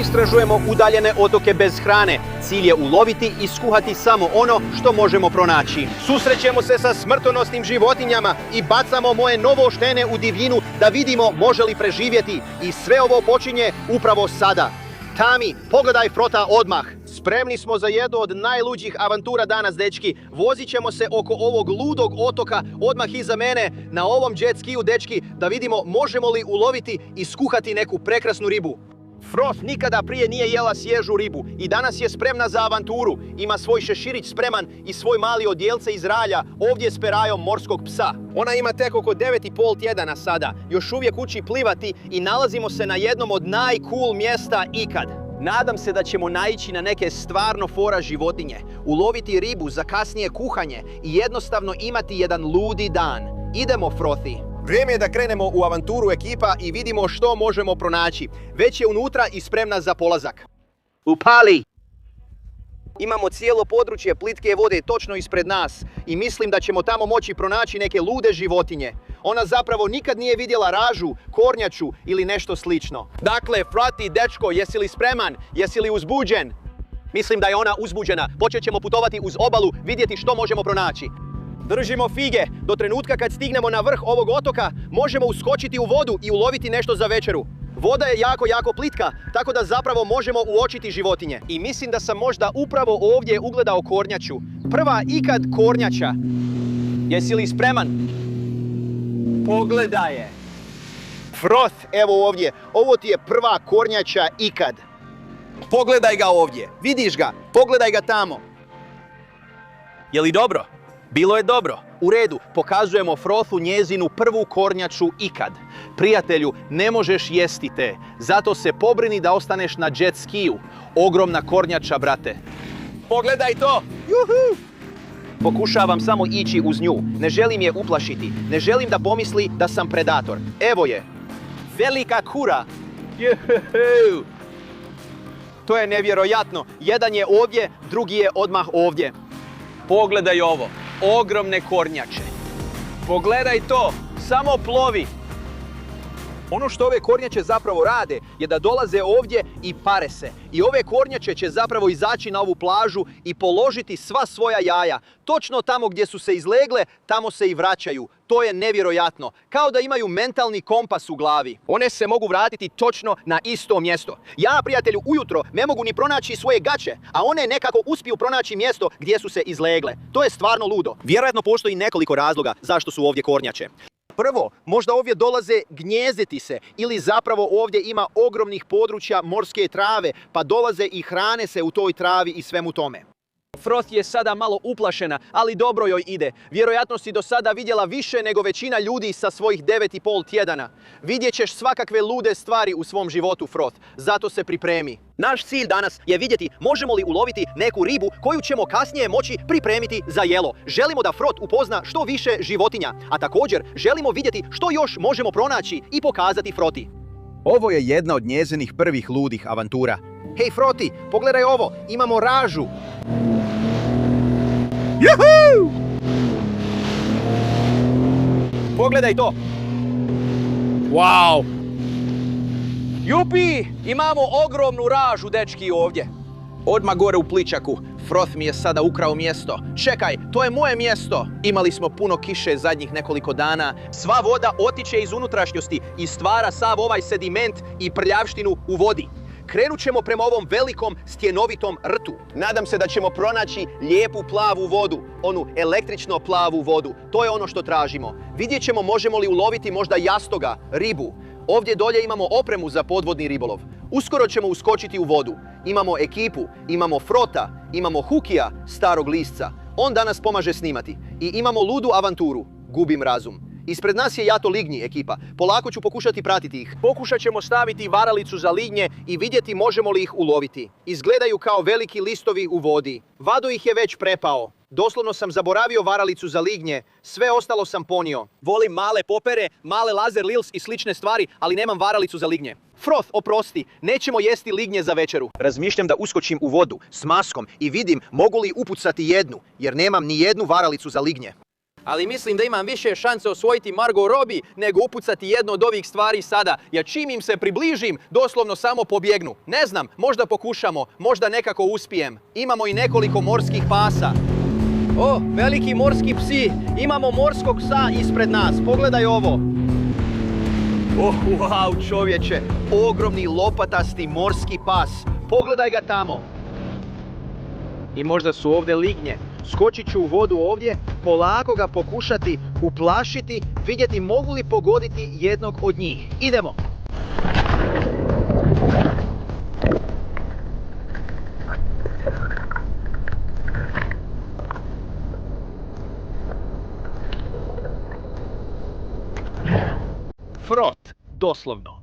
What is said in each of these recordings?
istražujemo udaljene otoke bez hrane. Cilj je uloviti i skuhati samo ono što možemo pronaći. Susrećemo se sa smrtonosnim životinjama i bacamo moje novoštene u divljinu da vidimo može li preživjeti. I sve ovo počinje upravo sada. Tami, pogledaj Frota odmah. Spremni smo za jednu od najluđih avantura danas, dečki. Vozit ćemo se oko ovog ludog otoka odmah iza mene na ovom jet skiju, dečki, da vidimo možemo li uloviti i skuhati neku prekrasnu ribu. Froth nikada prije nije jela svježu ribu i danas je spremna za avanturu. Ima svoj šeširić spreman i svoj mali odjelce iz ralja ovdje s perajom morskog psa. Ona ima tek oko 9,5 tjedana sada. Još uvijek uči plivati i nalazimo se na jednom od najcool mjesta ikad. Nadam se da ćemo naići na neke stvarno fora životinje, uloviti ribu za kasnije kuhanje i jednostavno imati jedan ludi dan. Idemo, Frothi! Vrijeme je da krenemo u avanturu, ekipa, i vidimo što možemo pronaći. Već je unutra i spremna za polazak. Upali! Imamo cijelo područje plitke vode točno ispred nas i mislim da ćemo tamo moći pronaći neke lude životinje. Ona zapravo nikad nije vidjela ražu, kornjaču ili nešto slično. Dakle, Frati, dečko, jesi li spreman? Jesi li uzbuđen? Mislim da je ona uzbuđena. Počet ćemo putovati uz obalu, vidjeti što možemo pronaći. Držimo fige. Do trenutka kad stignemo na vrh ovog otoka, možemo uskočiti u vodu i uloviti nešto za večeru. Voda je jako plitka, tako da zapravo možemo uočiti životinje. I mislim da sam možda upravo ovdje ugledao kornjaču. Prva ikad kornjača. Jesi li spreman? Pogledaj je. Froth, evo ovdje. Ovo ti je prva kornjača ikad. Pogledaj ga ovdje. Vidiš ga? Pogledaj ga tamo. Je li dobro? Bilo je dobro. U redu, pokazujemo Frothu njezinu prvu kornjaču ikad. Prijatelju, ne možeš jesti te. Zato se pobrini da ostaneš na jet skiju. Ogromna kornjača, brate. Pogledaj to! Juhu! Pokušavam samo ići uz nju. Ne želim je uplašiti. Ne želim da pomisli da sam predator. Evo je. Velika kura. Juhu! To je nevjerojatno. Jedan je ovdje, drugi je odmah ovdje. Pogledaj ovo. Ogromne kornjače. Pogledaj to. Samo plovi. Ono što ove kornjače zapravo rade je da dolaze ovdje i pare se. I ove kornjače će zapravo izaći na ovu plažu i položiti sva svoja jaja. Točno tamo gdje su se izlegle, tamo se i vraćaju. To je nevjerojatno. Kao da imaju mentalni kompas u glavi. One se mogu vratiti točno na isto mjesto. Ja, prijatelju, ujutro ne mogu ni pronaći svoje gaće, a one nekako uspiju pronaći mjesto gdje su se izlegle. To je stvarno ludo. Vjerojatno postoji nekoliko razloga zašto su ovdje kornjače. Prvo, možda ovdje dolaze gnjezditi se ili zapravo ovdje ima ogromnih područja morske trave pa dolaze i hrane se u toj travi i svemu tome. Froth je sada malo uplašena, ali dobro joj ide. Vjerojatno si do sada vidjela više nego većina ljudi sa svojih 9,5 tjedana. Vidjet ćeš svakakve lude stvari u svom životu, Froth. Zato se pripremi. Naš cilj danas je vidjeti možemo li uloviti neku ribu koju ćemo kasnije moći pripremiti za jelo. Želimo da Froth upozna što više životinja, a također želimo vidjeti što još možemo pronaći i pokazati Frothi. Ovo je jedna od njezinih prvih ludih avantura. Hej Frothi, pogledaj ovo, imamo ražu. Juhu! Pogledaj to. Wow! Jupi! Imamo ogromnu ražu, dečki, ovdje. Odmah gore u pličaku. Froth mi je sada ukrao mjesto. Čekaj, to je moje mjesto. Imali smo puno kiše zadnjih nekoliko dana. Sva voda otiče iz unutrašnjosti i stvara sav ovaj sediment i prljavštinu u vodi. Krenut ćemo prema ovom velikom stjenovitom rtu. Nadam se da ćemo pronaći lijepu plavu vodu, onu električno plavu vodu. To je ono što tražimo. Vidjet ćemo možemo li uloviti možda jastoga, ribu. Ovdje dolje imamo opremu za podvodni ribolov. Uskoro ćemo uskočiti u vodu. Imamo ekipu, imamo Frota, imamo Hukija, starog lisca. On danas pomaže snimati. I imamo ludu avanturu. Gubim razum. Ispred nas je jato lignji, ekipa. Polako ću pokušati pratiti ih. Pokušat ćemo staviti varalicu za lignje i vidjeti možemo li ih uloviti. Izgledaju kao veliki listovi u vodi. Vado ih je već prepao. Doslovno sam zaboravio varalicu za lignje. Sve ostalo sam ponio. Volim male popere, male laser lils i slične stvari, ali nemam varalicu za lignje. Froth, oprosti, nećemo jesti lignje za večeru. Razmišljam da uskočim u vodu s maskom i vidim mogu li upucati jednu, jer nemam ni jednu varalicu za lignje. Ali mislim da imam više šanse osvojiti Margot Robbie nego upucati jednu od ovih stvari sada. Jer čim im se približim, doslovno samo pobjegnu. Ne znam, možda pokušamo, možda nekako uspijem. Imamo i nekoliko morskih pasa. O, veliki morski psi, imamo morskog psa ispred nas, pogledaj ovo. Oh, wow, čovječe, ogromni lopatasti morski pas, pogledaj ga tamo. I možda su ovdje lignje. Skočit ću u vodu ovdje, polako ga pokušati uplašiti, vidjeti mogu li pogoditi jednog od njih. Idemo! Frot, doslovno.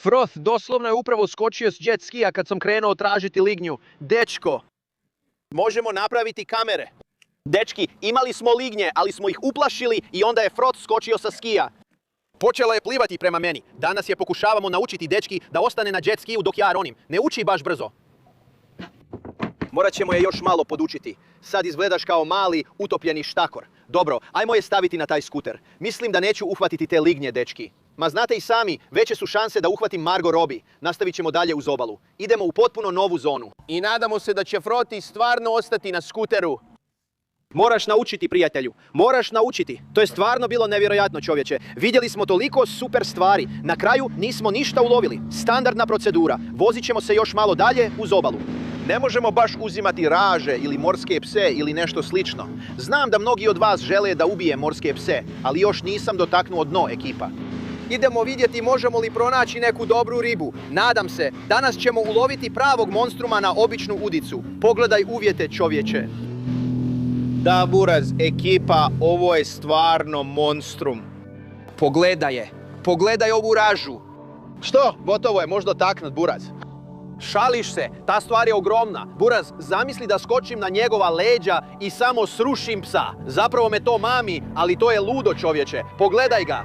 Froth doslovno je upravo skočio s jet skija kad sam krenuo tražiti lignju. Dečko, možemo napraviti kamere. Dečki, imali smo lignje, ali smo ih uplašili i onda je Froth skočio sa skija. Počela je plivati prema meni. Danas je pokušavamo naučiti dečki da ostane na jet skiju dok ja ronim. Ne uči baš brzo. Morat ćemo je još malo podučiti. Sad izgledaš kao mali, utopljeni štakor. Dobro, ajmo je staviti na taj skuter. Mislim da neću uhvatiti te lignje, dečki. Ma znate i sami, veće su šanse da uhvatim Margot Robbie. Nastavit ćemo dalje uz obalu. Idemo u potpuno novu zonu. I nadamo se da će Froti stvarno ostati na skuteru. Moraš naučiti, prijatelju. Moraš naučiti. To je stvarno bilo nevjerojatno, čovječe. Vidjeli smo toliko super stvari. Na kraju nismo ništa ulovili. Standardna procedura. Vozit ćemo se još malo dalje uz obalu. Ne možemo baš uzimati raže ili morske pse ili nešto slično. Znam da mnogi od vas žele da ubije morske pse, ali još nisam dotaknuo dno, ekipa. Idemo vidjeti možemo li pronaći neku dobru ribu. Nadam se, danas ćemo uloviti pravog monstruma na običnu udicu. Pogledaj uvjete, čovječe. Da, Buraz, ekipa, ovo je stvarno monstrum. Pogledaj je. Pogledaj ovu ražu. Što? Gotovo je, možda taknut, Buraz. Šališ se, ta stvar je ogromna. Buraz, zamisli da skočim na njegova leđa i samo srušim psa. Zapravo me to mami, ali to je ludo, čovječe. Pogledaj ga.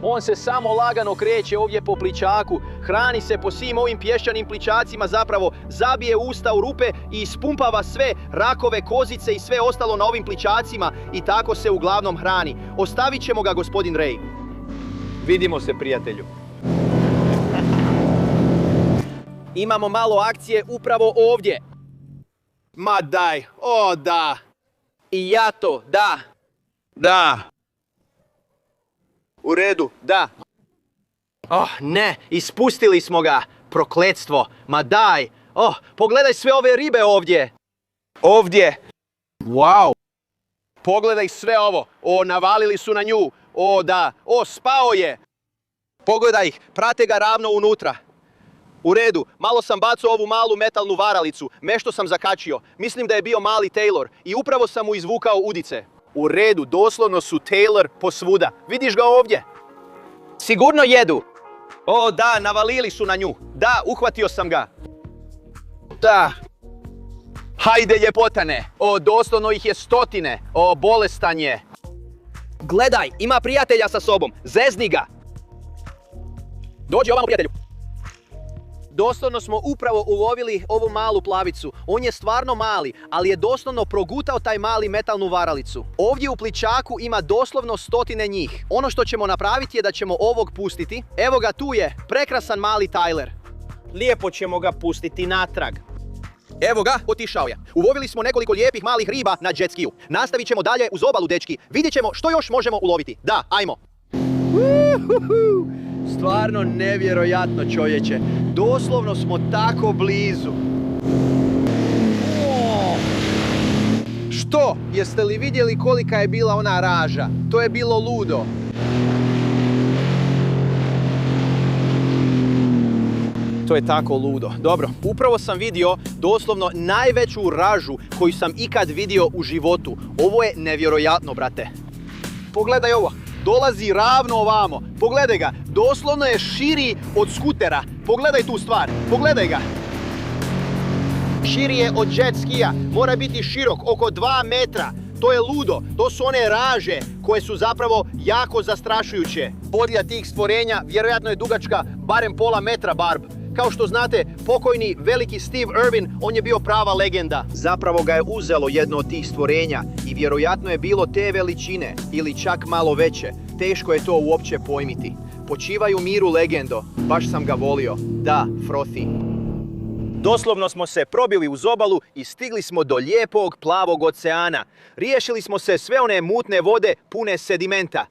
On se samo lagano kreće ovdje po pličaku, hrani se po svim ovim pješčanim pličacima, zapravo zabije usta u rupe i ispumpava sve rakove, kozice i sve ostalo na ovim pličacima i tako se uglavnom hrani. Ostavit ćemo ga, gospodin Ray. Vidimo se, prijatelju. Imamo malo akcije upravo ovdje. Ma daj, o da. I ja to, da. Da. U redu, da. Oh, ne, ispustili smo ga. Prokletstvo, ma daj. Oh, pogledaj sve ove ribe ovdje. Ovdje. Wow. Pogledaj sve ovo. O, navalili su na nju. O, da. O, spao je. Pogledaj ih, prate ga ravno unutra. U redu, malo sam bacao ovu malu metalnu varalicu. Nešto sam zakačio. Mislim da je bio mali Taylor i upravo sam mu izvukao udice. U redu, doslovno su Taylor posvuda. Vidiš ga ovdje? Sigurno jedu. O da, navalili su na nju. Da, uhvatio sam ga. Da. Hajde, ljepotane. O, doslovno ih je stotine. O, bolestan je. Gledaj, ima prijatelja sa sobom. Zezni ga. Dođi ovamo, prijatelju. Doslovno smo upravo ulovili ovu malu plavicu. On je stvarno mali, ali je doslovno progutao taj mali metalnu varalicu. Ovdje u pličaku ima doslovno stotine njih. Ono što ćemo napraviti je da ćemo ovog pustiti. Evo ga, tu je, prekrasan mali Tyler. Lijepo ćemo ga pustiti natrag. Evo ga, otišao je. Ulovili smo nekoliko lijepih malih riba na jet skiju. Nastavit ćemo dalje uz obalu, dečki. Vidjet ćemo što još možemo uloviti. Da, ajmo. Stvarno nevjerojatno, čovječe. Doslovno smo tako blizu. Što? Jeste li vidjeli kolika je bila ona raža? To je bilo ludo. To je tako ludo. Dobro, upravo sam vidio doslovno najveću ražu koju sam ikad vidio u životu. Ovo je nevjerojatno, brate. Pogledaj ovo. Dolazi ravno ovamo. Pogledaj ga. Doslovno je širi od skutera. Pogledaj tu stvar. Pogledaj ga. Širi je od jet skija. Mora biti širok oko 2 metra. To je ludo. To su one raže koje su zapravo jako zastrašujuće. Bodlja tih stvorenja vjerojatno je dugačka barem pola metra, Barb. Kao što znate, pokojni veliki Steve Irwin, on je bio prava legenda. Zapravo ga je uzelo jedno od tih stvorenja i vjerojatno je bilo te veličine ili čak malo veće. Teško je to uopće pojmiti. Počivaj u miru, legendo. Baš sam ga volio. Da, Frothy. Doslovno smo se probili uz obalu i stigli smo do lijepog plavog oceana. Riješili smo se sve one mutne vode pune sedimenta.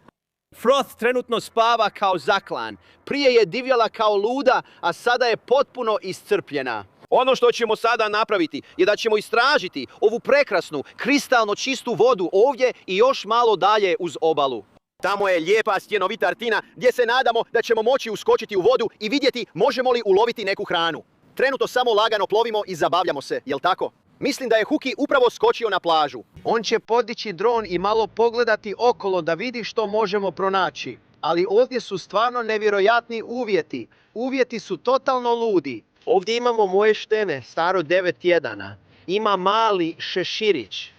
Froth trenutno spava kao zaklan. Prije je divljala kao luda, a sada je potpuno iscrpljena. Ono što ćemo sada napraviti je da ćemo istražiti ovu prekrasnu, kristalno čistu vodu ovdje i još malo dalje uz obalu. Tamo je lijepa stjenovita rtina gdje se nadamo da ćemo moći uskočiti u vodu i vidjeti možemo li uloviti neku hranu. Trenutno samo lagano plovimo i zabavljamo se, jel tako? Mislim da je Huki upravo skočio na plažu. On će podići dron i malo pogledati okolo da vidi što možemo pronaći. Ali ovdje su stvarno nevjerojatni uvjeti. Uvjeti su totalno ludi. Ovdje imamo moje štene, staro 9 tjedana. Ima mali šeširić.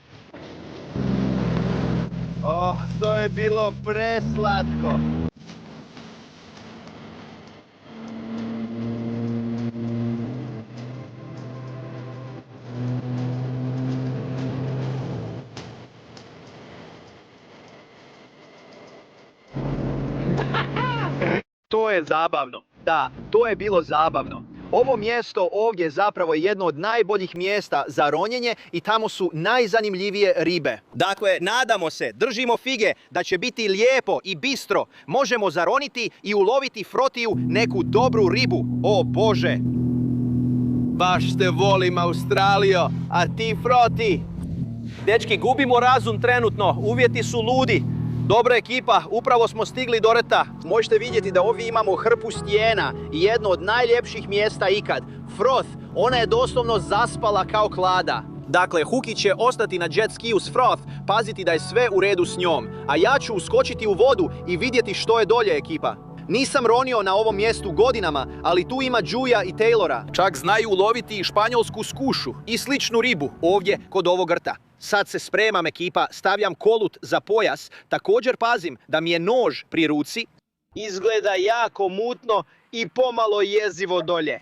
Oh, to je bilo preslatko. To je zabavno. Da, to je bilo zabavno. Ovo mjesto ovdje zapravo je jedno od najboljih mjesta za ronjenje i tamo su najzanimljivije ribe. Dakle, nadamo se, držimo fige da će biti lijepo i bistro. Možemo zaroniti i uloviti Frotiju neku dobru ribu. O Bože! Baš te volim, Australio, a ti Froti? Dečki, gubimo razum trenutno, uvjeti su ludi. Dobra ekipa, upravo smo stigli do rta. Možete vidjeti da ovdje imamo hrpu stijena i jedno od najljepših mjesta ikad. Froth, ona je doslovno zaspala kao klada. Dakle, Huki će ostati na jet skiju s Froth, paziti da je sve u redu s njom. A ja ću uskočiti u vodu i vidjeti što je dolje, ekipa. Nisam ronio na ovom mjestu godinama, ali tu ima Džuja i Taylora. Čak znaju uloviti i španjolsku skušu i sličnu ribu ovdje kod ovog rta. Sad se spremam, ekipa, stavljam kolut za pojas, također pazim da mi je nož pri ruci. Izgleda jako mutno i pomalo jezivo dolje.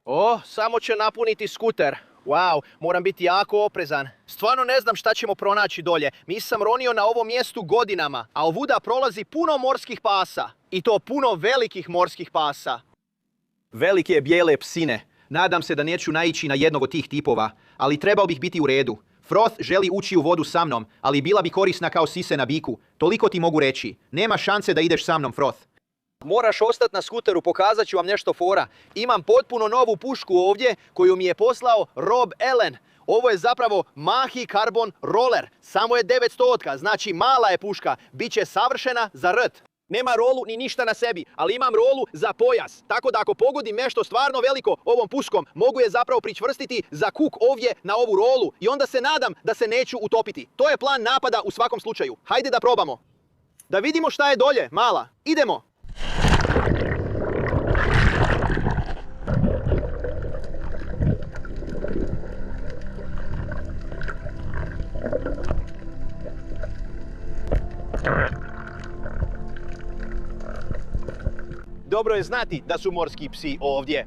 O, samo će napuniti skuter. Wow, moram biti jako oprezan. Stvarno ne znam šta ćemo pronaći dolje. Nisam ronio na ovom mjestu godinama, a ovuda prolazi puno morskih pasa. I to puno velikih morskih pasa. Velike bijele psine. Nadam se da neću naići na jednog od tih tipova, ali trebao bih biti u redu. Froth želi ući u vodu sa mnom, ali bila bi korisna kao sise na biku. Toliko ti mogu reći. Nema šanse da ideš sa mnom, Froth. Moraš ostati na skuteru, pokazat ću vam nešto fora. Imam potpuno novu pušku ovdje koju mi je poslao Rob Allen. Ovo je zapravo Mahi Carbon Roller. Samo je 900, znači mala je puška. Biće savršena za rt. Nema rolu ni ništa na sebi, ali imam rolu za pojas. Tako da ako pogodim nešto stvarno veliko ovom puškom, mogu je zapravo pričvrstiti za kuk ovdje na ovu rolu i onda se nadam da se neću utopiti. To je plan napada u svakom slučaju. Hajde da probamo. Da vidimo šta je dolje, mala. Idemo! Dobro je znati da su morski psi ovdje.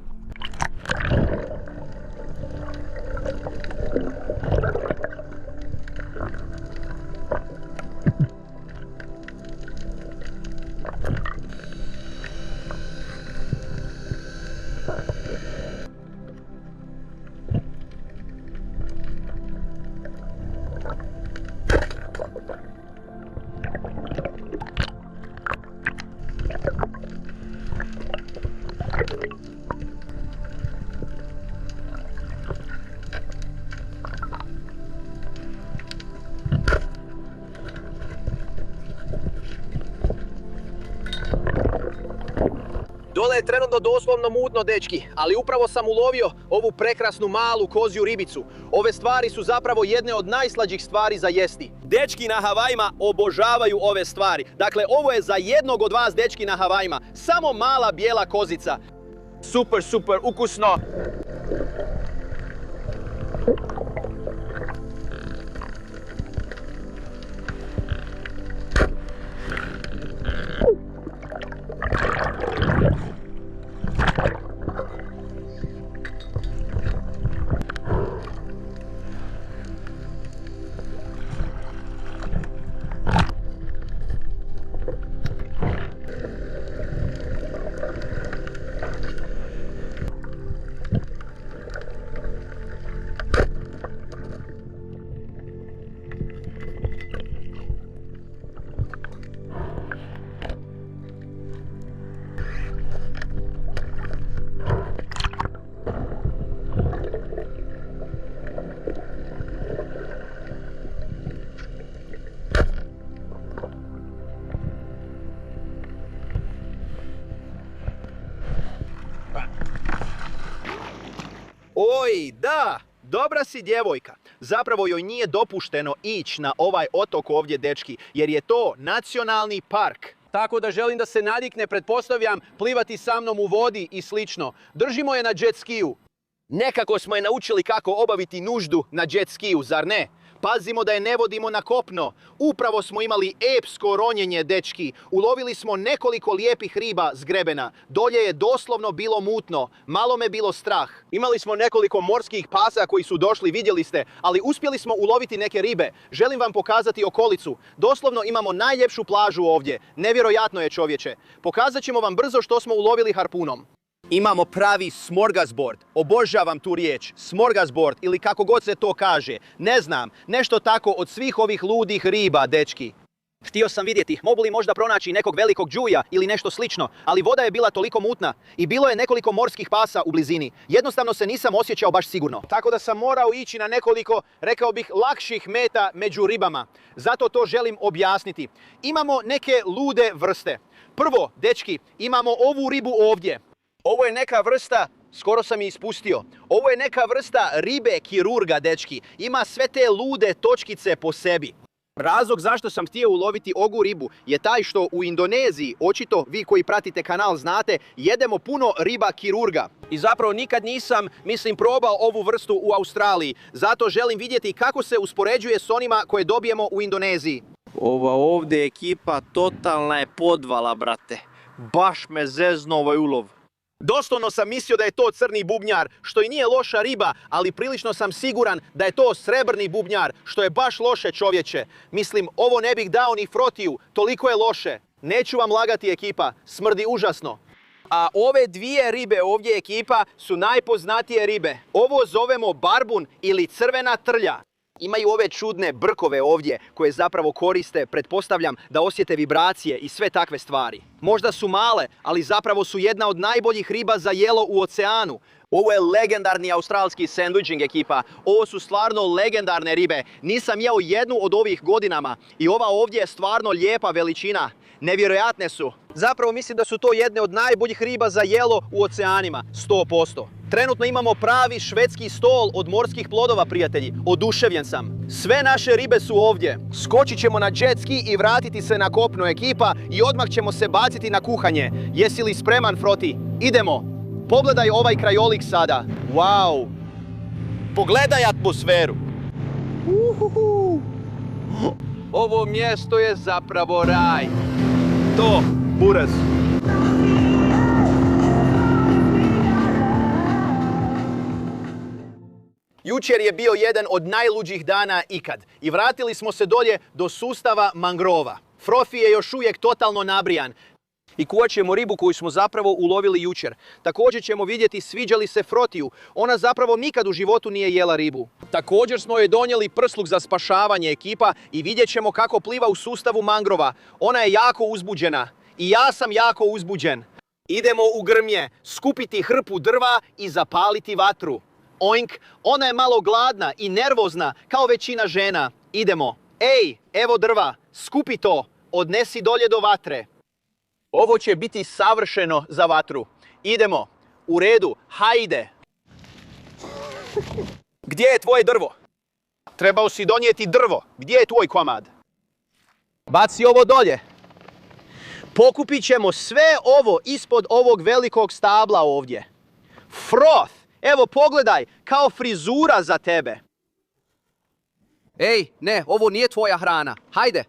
Dole je trenutno doslovno mutno, dečki, ali upravo sam ulovio ovu prekrasnu malu kozju ribicu. Ove stvari su zapravo jedne od najslađih stvari za jesti. Dečki na Havajima obožavaju ove stvari. Dakle, ovo je za jednog od vas, dečki na Havajima, samo mala bijela kozica. Super, super ukusno. Oj, da, dobra si djevojka. Zapravo joj nije dopušteno ići na ovaj otok ovdje, dečki, jer je to nacionalni park. Tako da želim da se nadikne, pretpostavljam, plivati sa mnom u vodi i slično. Držimo je na jet skiju. Nekako smo je naučili kako obaviti nuždu na jet skiju, zar ne? Pazimo da je ne vodimo na kopno. Upravo smo imali epsko ronjenje, dečki. Ulovili smo nekoliko lijepih riba s grebena. Dolje je doslovno bilo mutno. Malo me bilo strah. Imali smo nekoliko morskih pasa koji su došli, vidjeli ste, ali uspjeli smo uloviti neke ribe. Želim vam pokazati okolicu. Doslovno imamo najljepšu plažu ovdje. Nevjerojatno je, čovječe. Pokazat ćemo vam brzo što smo ulovili harpunom. Imamo pravi smorgasbord. Obožavam tu riječ. Smorgasbord ili kako god se to kaže. Ne znam, nešto tako od svih ovih ludih riba, dečki. Htio sam vidjeti, mogu li možda pronaći nekog velikog džuja ili nešto slično, ali voda je bila toliko mutna i bilo je nekoliko morskih pasa u blizini. Jednostavno se nisam osjećao baš sigurno. Tako da sam morao ići na nekoliko, rekao bih, lakših meta među ribama. Zato to želim objasniti. Imamo neke lude vrste. Prvo, dečki, imamo ovu ribu ovdje. Ovo je neka vrsta, skoro sam je ispustio, ovo je neka vrsta ribe kirurga, dečki. Ima sve te lude točkice po sebi. Razlog zašto sam htio uloviti ovu ribu je taj što u Indoneziji, očito vi koji pratite kanal znate, jedemo puno riba kirurga. I zapravo nikad nisam, probao ovu vrstu u Australiji. Zato želim vidjeti kako se uspoređuje s onima koje dobijemo u Indoneziji. Ova ovdje ekipa totalna je podvala, brate. Baš me zezno ovaj ulov. Doslovno sam mislio da je to crni bubnjar, što i nije loša riba, ali prilično sam siguran da je to srebrni bubnjar, što je baš loše, čovječe. Mislim, ovo ne bih dao ni frotiju, toliko je loše. Neću vam lagati, ekipa, smrdi užasno. A ove dvije ribe ovdje, ekipa, su najpoznatije ribe. Ovo zovemo barbun ili crvena trlja. Imaju ove čudne brkove ovdje koje zapravo koriste, pretpostavljam, da osjete vibracije i sve takve stvari. Možda su male, ali zapravo su jedna od najboljih riba za jelo u oceanu. Ovo je legendarni australski sandwiching, ekipa. Ovo su stvarno legendarne ribe. Nisam jeo jednu od ovih godinama i ova ovdje je stvarno lijepa veličina. Nevjerojatne su. Zapravo mislim da su to jedne od najboljih riba za jelo u oceanima, 100%. Trenutno imamo pravi švedski stol od morskih plodova, prijatelji. Oduševljen sam. Sve naše ribe su ovdje. Skočit ćemo na jet ski i vratiti se na kopno, ekipa, i odmah ćemo se baciti na kuhanje. Jesi li spreman, Froti? Idemo. Pogledaj ovaj krajolik sada. Wow. Pogledaj atmosferu. Ovo mjesto je zapravo raj. To, buraz. Jučer je bio jedan od najluđih dana ikad i vratili smo se dolje do sustava mangrova. Frofi je još uvijek totalno nabrijan. I kuvat ćemo ribu koju smo zapravo ulovili jučer. Također ćemo vidjeti sviđa li se Frotiju. Ona zapravo nikad u životu nije jela ribu. Također smo joj donijeli prsluk za spašavanje, ekipa, i vidjet ćemo kako pliva u sustavu mangrova. Ona je jako uzbuđena. I ja sam jako uzbuđen. Idemo u grmlje, skupiti hrpu drva i zapaliti vatru. Oink, ona je malo gladna i nervozna kao većina žena. Idemo. Ej, evo drva, skupi to, odnesi dolje do vatre. Ovo će biti savršeno za vatru. Idemo. U redu, hajde. Gdje je tvoje drvo? Trebao si donijeti drvo. Gdje je tvoj komad? Baci ovo dolje. Pokupit ćemo sve ovo ispod ovog velikog stabla ovdje. Froth, evo pogledaj, kao frizura za tebe. Ej, ne, ovo nije tvoja hrana. Hajde.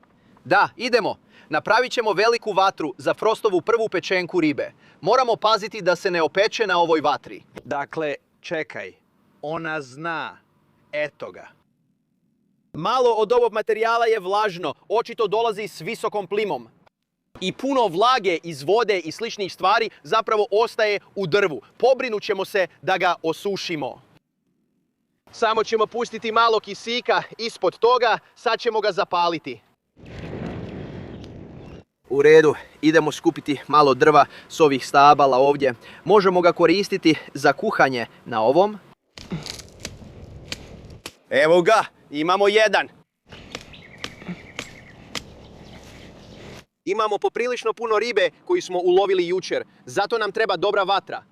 Da, idemo. Napravit ćemo veliku vatru za Frostovu prvu pečenku ribe. Moramo paziti da se ne opeče na ovoj vatri. Dakle, čekaj. Ona zna. Eto ga. Malo od ovog materijala je vlažno. Očito dolazi s visokom plimom. I puno vlage iz vode i sličnih stvari zapravo ostaje u drvu. Pobrinut ćemo se da ga osušimo. Samo ćemo pustiti malo kisika ispod toga. Sad ćemo ga zapaliti. U redu, idemo skupiti malo drva s ovih stabala ovdje. Možemo ga koristiti za kuhanje na ovom. Evo ga, imamo jedan. Imamo poprilično puno ribe koju smo ulovili jučer, zato nam treba dobra vatra.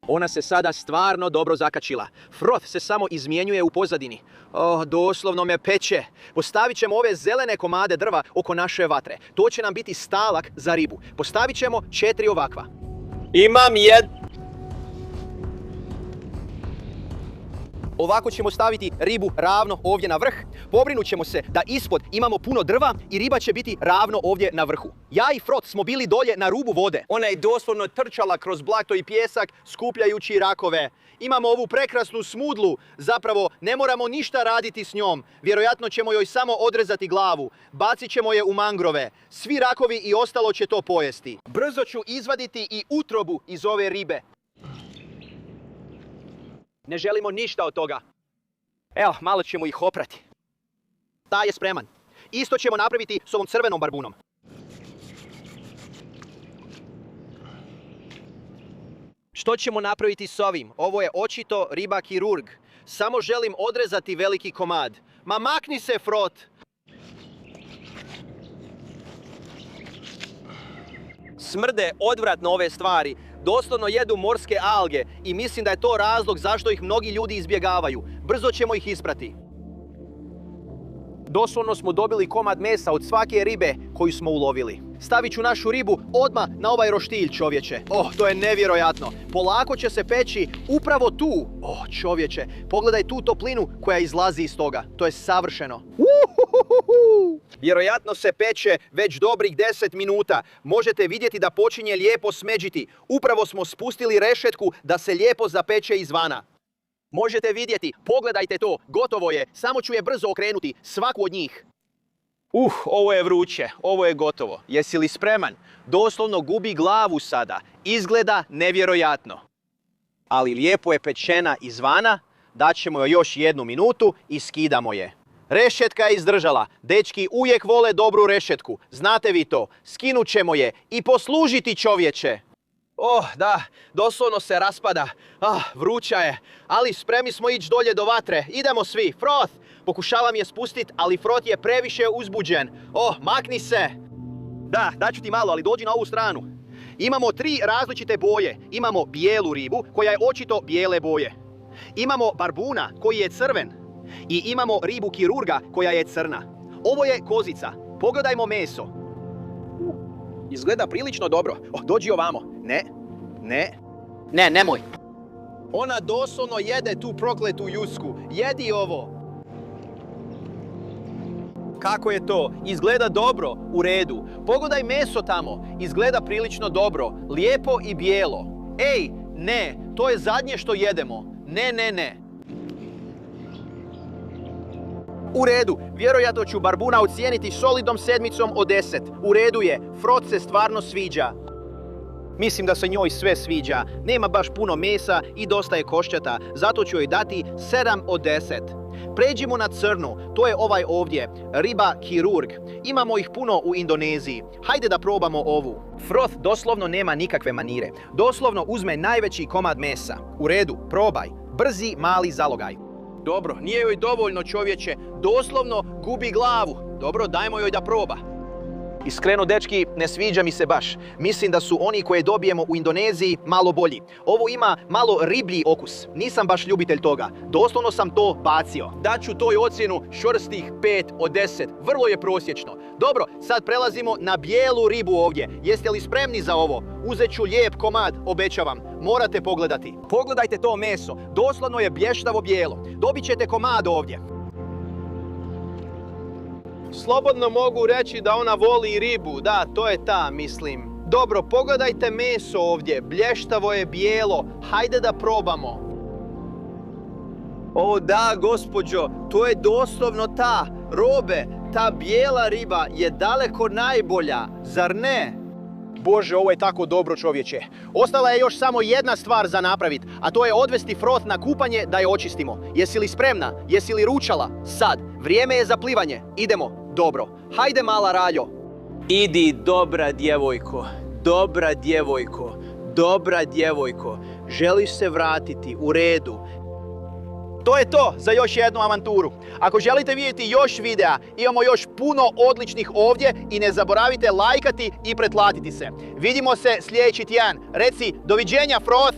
Ona se sada stvarno dobro zakačila. Froth se samo izmjenjuje u pozadini. Doslovno me peče. Postavit ćemo ove zelene komade drva oko naše vatre. To će nam biti stalak za ribu. Postavit ćemo 4 ovakva. Imam Ovako ćemo staviti ribu ravno ovdje na vrh. Pobrinut ćemo se da ispod imamo puno drva i riba će biti ravno ovdje na vrhu. Ja i Froth smo bili dolje na rubu vode. Ona je doslovno trčala kroz blato i pjesak skupljajući rakove. Imamo ovu prekrasnu smudlu, zapravo ne moramo ništa raditi s njom. Vjerojatno ćemo joj samo odrezati glavu. Bacit ćemo je u mangrove. Svi rakovi i ostalo će to pojesti. Brzo ću izvaditi i utrobu iz ove ribe. Ne želimo ništa od toga. Evo, malo ćemo ih oprati. Taj je spreman. Isto ćemo napraviti s ovom crvenom barbunom. Što ćemo napraviti s ovim? Ovo je očito riba kirurg. Samo želim odrezati veliki komad. Ma makni se, Froth! Smrde odvratno ove stvari. Doslovno jedu morske alge i mislim da je to razlog zašto ih mnogi ljudi izbjegavaju. Brzo ćemo ih isprati. Doslovno smo dobili komad mesa od svake ribe koju smo ulovili. Stavit ću našu ribu odmah na ovaj roštilj, čovječe. To je nevjerojatno. Polako će se peći upravo tu. Čovječe, pogledaj tu toplinu koja izlazi iz toga. To je savršeno. Vjerojatno se peče već dobrih 10 minuta. Možete vidjeti da počinje lijepo smeđiti. Upravo smo spustili rešetku da se lijepo zapeče izvana. Možete vidjeti, pogledajte to, gotovo je. Samo ću je brzo okrenuti, svaku od njih. Ovo je vruće, ovo je gotovo. Jesi li spreman? Doslovno gubi glavu sada. Izgleda nevjerojatno. Ali lijepo je pečena izvana, daćemo joj još 1 minutu i skidamo je. Rešetka je izdržala. Dečki uvijek vole dobru rešetku. Znate vi to. Skinut ćemo je i poslužiti, čovječe. Da, doslovno se raspada. Vruća je. Ali spremni smo ići dolje do vatre. Idemo svi. Froth! Pokušavam je spustiti, ali Froth je previše uzbuđen. Makni se! Da, daću ti malo, ali dođi na ovu stranu. Imamo 3 različite boje. Imamo bijelu ribu, koja je očito bijele boje. Imamo barbuna, koji je crven. I imamo ribu kirurga, koja je crna. Ovo je kozica. Pogledajmo meso. Izgleda prilično dobro. Dođi ovamo. Ne, nemoj. Ona doslovno jede tu prokletu ljusku. Jedi ovo. Kako je to? Izgleda dobro. U redu. Pogledaj meso tamo. Izgleda prilično dobro. Lijepo i bijelo. Ej, ne. To je zadnje što jedemo. Ne. U redu, vjerojatno ću barbuna ocijeniti solidnom 7 od 10. U redu je, Froth se stvarno sviđa. Mislim da se njoj sve sviđa. Nema baš puno mesa i dosta je koščata, zato ću joj dati 7 od 10. Pređimo na crnu, to je ovaj ovdje, riba kirurg. Imamo ih puno u Indoneziji. Hajde da probamo ovu. Froth doslovno nema nikakve manire. Doslovno uzme najveći komad mesa. U redu, probaj. Brzi, mali zalogaj. Dobro, nije joj dovoljno, čovječe. Doslovno gubi glavu. Dobro, dajmo joj da proba. Iskreno, dečki, ne sviđa mi se baš. Mislim da su oni koje dobijemo u Indoneziji malo bolji. Ovo ima malo riblji okus. Nisam baš ljubitelj toga. Doslovno sam to bacio. Daću toj ocjenu čvrstih 5 od 10. Vrlo je prosječno. Dobro, sad prelazimo na bijelu ribu ovdje. Jeste li spremni za ovo? Uzet ću lijep komad, obećavam. Morate pogledati. Pogledajte to meso. Doslovno je blještavo bijelo. Dobit ćete komad ovdje. Slobodno mogu reći da ona voli ribu. Da, to je ta, mislim. Dobro, pogledajte meso ovdje. Blještavo je bijelo. Hajde da probamo. Da, gospođo, to je doslovno ta. Robe, ta bijela riba je daleko najbolja. Zar ne? Bože, ovo je tako dobro, čovječe. Ostala je još samo jedna stvar za napraviti, a to je odvesti Froth na kupanje da je očistimo. Jesi li spremna? Jesi li ručala? Sad. Vrijeme je za plivanje. Idemo. Dobro. Hajde, mala Raljo. Idi, dobra djevojko. Dobra djevojko. Dobra djevojko. Želiš se vratiti? U redu. To je to za još jednu avanturu. Ako želite vidjeti još videa, imamo još puno odličnih ovdje i ne zaboravite lajkati i pretplatiti se. Vidimo se sljedeći tjedan. Reci doviđenja, Froth!